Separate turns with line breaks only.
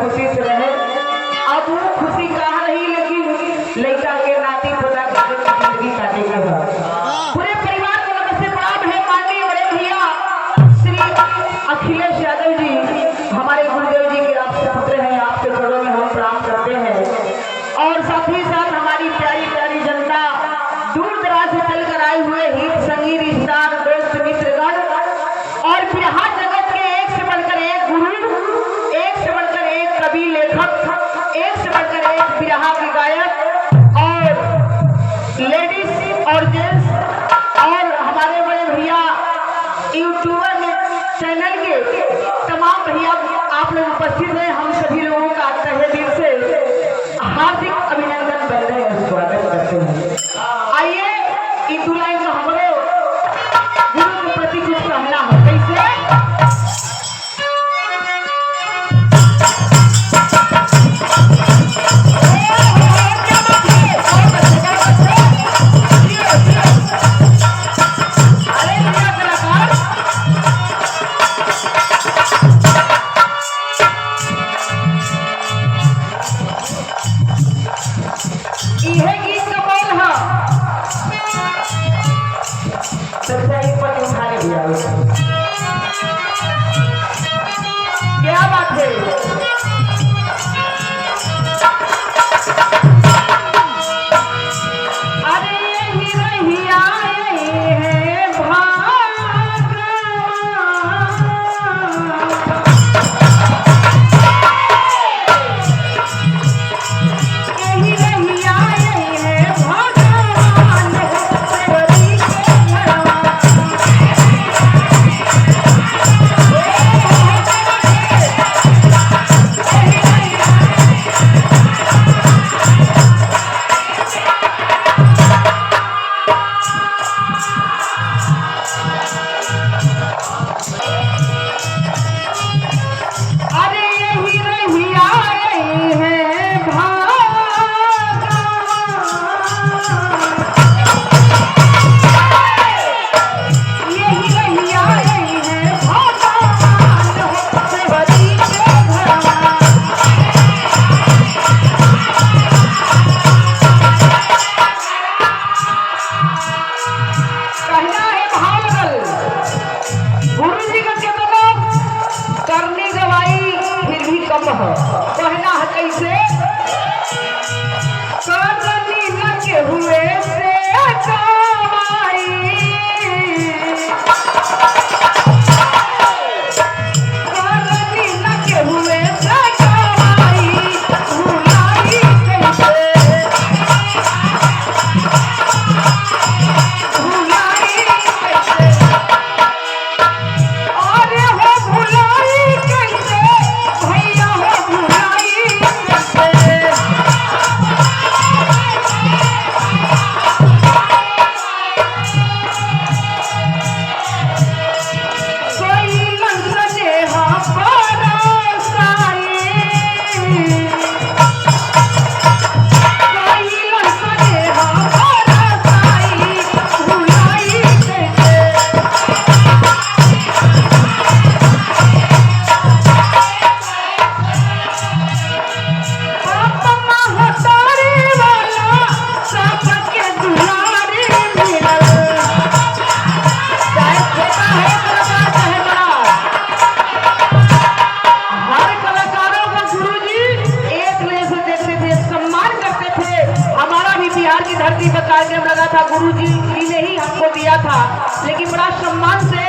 खुशी से रहे। अब वो खुशी कहाँ रही, लेकिन लड़का के नाती पोता के जिंदगी काटे के बाद पूरे परिवार को नमस्ते प्रणाम है। माननीय बड़े भैया श्री अखिलेश यादव जी, हमारे गुरुदेव जी के आपसे पुत्र हैं, आपके चरणों में हम प्रणाम करते हैं। और साथ ही साथ हमारी प्यारी प्यारी जनता, दूर दराज से चलकर आए हुए हित संगी रिश्तेदार दोस्त मित्रगण और बिरहा जगत के एक से बढ़कर एक गुरु, एक से बढ़कर एक कवि लेखक, एक से बढ़कर एक बिरहा के गायक और लेडीज और जेंट्स और हमारे बड़े भैया यूट्यूबर चैनल के तमाम भैया आप लोग उपस्थित हैं। हम सभी लोगों का तहे दिल से हार्दिक अभिनंदन करते हैं, स्वागत करते हैं। आइए इन दो लाइन का हमारे गुरु के प्रति कुछ कहना हो। कैसे यह गीत का बोल है सबसे ऊपर उठाने दिया। क्या बात है, अरे यही रही आए हैं भागवान, यही रही आए हैं भगवान बड़ी के भगवान। अरे यही रही आए हैं भगवान, यही रही आए हैं भगवान बड़ी के भगवान। कहना है भावल गुरु जी का केतनो करनी गवाई फिर भी कम है। कहना है कैसे, करनी लगे हुए से गवाई, करनी लगे हुए से गवाई, भुलाई कैसे, भुलाई कैसे, अरे हो भुलाई कैसे भैया, हो भुलाई कैसे। कोई मन सजे हाँ परसाई, कोई मन सजे हाँ परसाई, भुलाई कैसे। पापा महतारी वाला सबके दुलारी मिलल, चाहे छोटा है कलाकार चाहे बड़ा, हर कलाकारों का गुरुजी एक ले से देखते थे, सम्मान करते थे। हमारा भी बिहार की धरती पर कार्यक्रम लगा था, गुरुजी ने ही हमको दिया था, लेकिन बड़ा सम्मान से